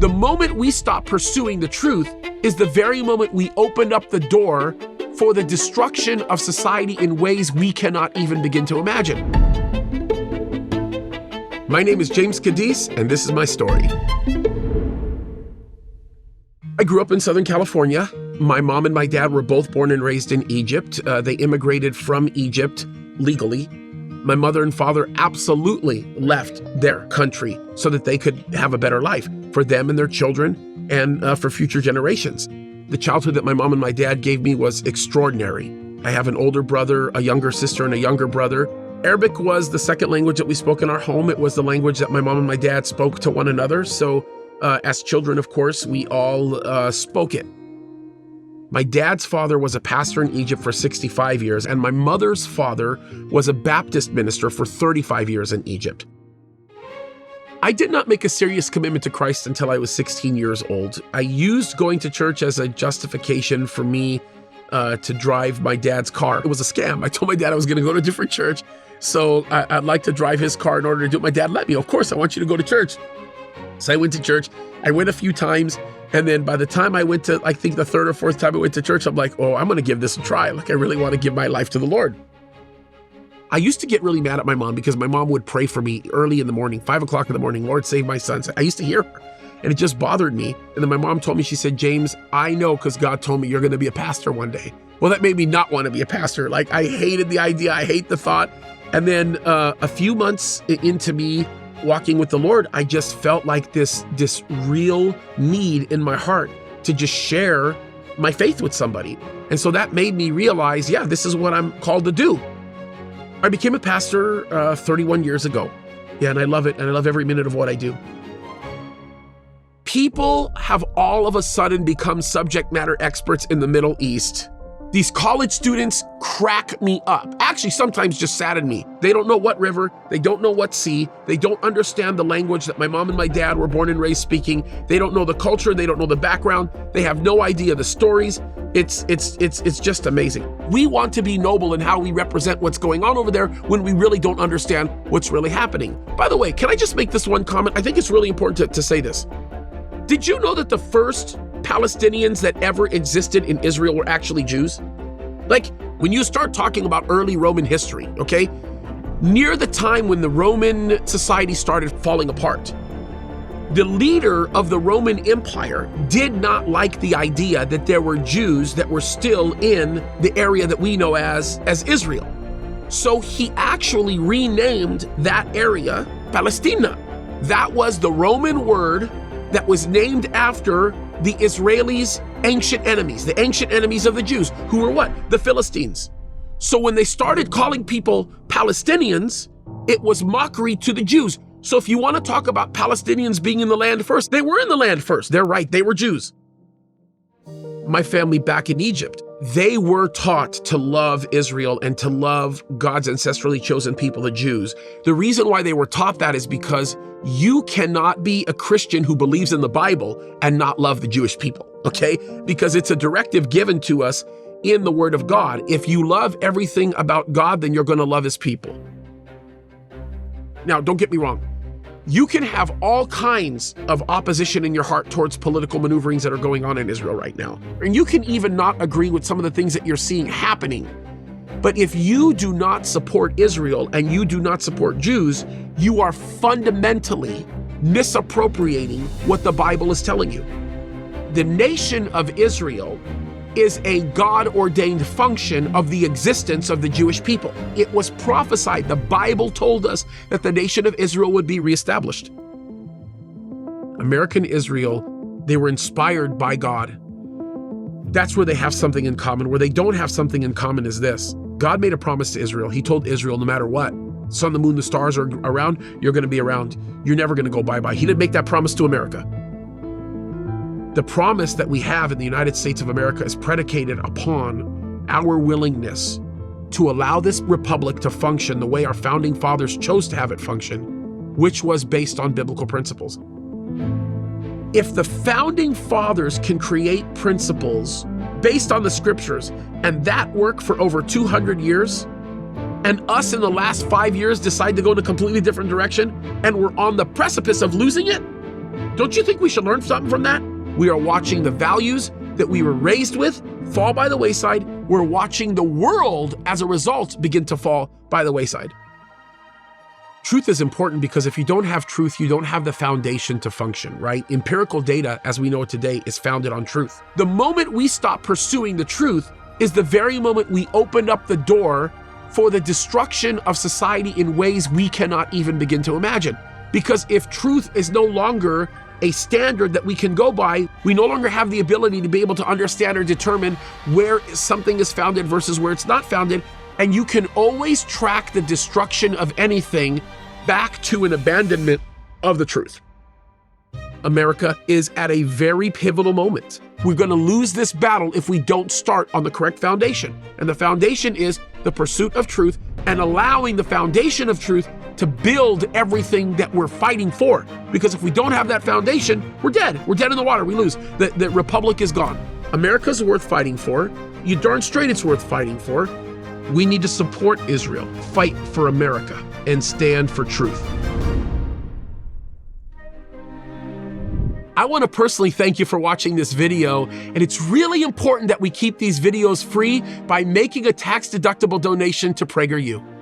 The moment we stop pursuing the truth is the very moment we opened up the door for the destruction of society in ways we cannot even begin to imagine. My name is James Kaddis, and this is my story. I grew up in Southern California. My mom and my dad were both born and raised in Egypt. They immigrated from Egypt legally. My mother and father absolutely left their country so that they could have a better life for them and their children and for future generations. The childhood that my mom and my dad gave me was extraordinary. I have an older brother, a younger sister, and a younger brother. Arabic was the second language that we spoke in our home. It was the language that my mom and my dad spoke to one another. So as children, of course, we all spoke it. My dad's father was a pastor in Egypt for 65 years, and my mother's father was a Baptist minister for 35 years in Egypt. I did not make a serious commitment to Christ until I was 16 years old. I used going to church as a justification for me to drive my dad's car. It was a scam. I told my dad I was going to go to a different church, so I'd like to drive his car in order to do it. My dad let me. Of course, I want you to go to church. So I went to church. I went a few times. And then by the time I went to, I think the third or fourth time I went to church, I'm like, oh, I'm going to give this a try. Like, I really want to give my life to the Lord. I used to get really mad at my mom because my mom would pray for me early in the morning, 5 o'clock in the morning, Lord, save my son. I used to hear her, and it just bothered me. And then my mom told me, she said, James, I know because God told me you're going to be a pastor one day. Well, that made me not want to be a pastor. Like, I hated the idea. I hate the thought. And then a few months into me walking with the Lord, I just felt like this real need in my heart to just share my faith with somebody. And so that made me realize, yeah, this is what I'm called to do. I became a pastor 31 years ago. Yeah, and I love it. And I love every minute of what I do. People have all of a sudden become subject matter experts in the Middle East. These college students crack me up. Actually, sometimes just sadden me. They don't know what river, they don't know what sea, they don't understand the language that my mom and my dad were born and raised speaking. They don't know the culture, they don't know the background, they have no idea the stories. It's just amazing. We want to be noble in how we represent what's going on over there when we really don't understand what's really happening. By the way, can I just make this one comment? I think it's really important to say this. Did you know that the first Palestinians that ever existed in Israel were actually Jews? Like, when you start talking about early Roman history, okay, near the time when the Roman society started falling apart, the leader of the Roman Empire did not like the idea that there were Jews that were still in the area that we know as Israel. So he actually renamed that area Palestina. That was the Roman word that was named after the Israelis' ancient enemies, the ancient enemies of the Jews, who were what? The Philistines. So when they started calling people Palestinians, it was mockery to the Jews. So if you want to talk about Palestinians being in the land first, they were in the land first. They're right, they were Jews. My family back in Egypt, they were taught to love Israel and to love God's ancestrally chosen people, the Jews. The reason why they were taught that is because you cannot be a Christian who believes in the Bible and not love the Jewish people, okay? Because it's a directive given to us in the Word of God. If you love everything about God, then you're going to love His people. Now, don't get me wrong. You can have all kinds of opposition in your heart towards political maneuverings that are going on in Israel right now. And you can even not agree with some of the things that you're seeing happening. But if you do not support Israel and you do not support Jews, you are fundamentally misappropriating what the Bible is telling you. The nation of Israel is a God-ordained function of the existence of the Jewish people. It was prophesied. The Bible told us that the nation of Israel would be reestablished. American Israel, they were inspired by God. That's where they have something in common. Where they don't have something in common is this. God made a promise to Israel. He told Israel, no matter what, sun, the moon, the stars are around, you're going to be around. You're never going to go bye-bye. He didn't make that promise to America. The promise that we have in the United States of America is predicated upon our willingness to allow this republic to function the way our founding fathers chose to have it function, which was based on biblical principles. If the founding fathers can create principles based on the scriptures and that work for over 200 years, and us in the last 5 years decide to go in a completely different direction and we're on the precipice of losing it, Don't you think we should learn something from that? We are watching the values that we were raised with fall by the wayside. We're watching the world, as a result, begin to fall by the wayside. Truth is important because if you don't have truth, you don't have the foundation to function, right? Empirical data, as we know it today, is founded on truth. The moment we stop pursuing the truth is the very moment we opened up the door for the destruction of society in ways we cannot even begin to imagine. Because if truth is no longer a standard that we can go by, we no longer have the ability to be able to understand or determine where something is founded versus where it's not founded. And you can always track the destruction of anything back to an abandonment of the truth. America is at a very pivotal moment. We're going to lose this battle if we don't start on the correct foundation. And the foundation is the pursuit of truth and allowing the foundation of truth to build everything that we're fighting for. Because if we don't have that foundation, we're dead. We're dead in the water. We lose. The republic is gone. America's worth fighting for. You darn straight it's worth fighting for. We need to support Israel, fight for America, and stand for truth. I want to personally thank you for watching this video, and it's really important that we keep these videos free by making a tax-deductible donation to PragerU.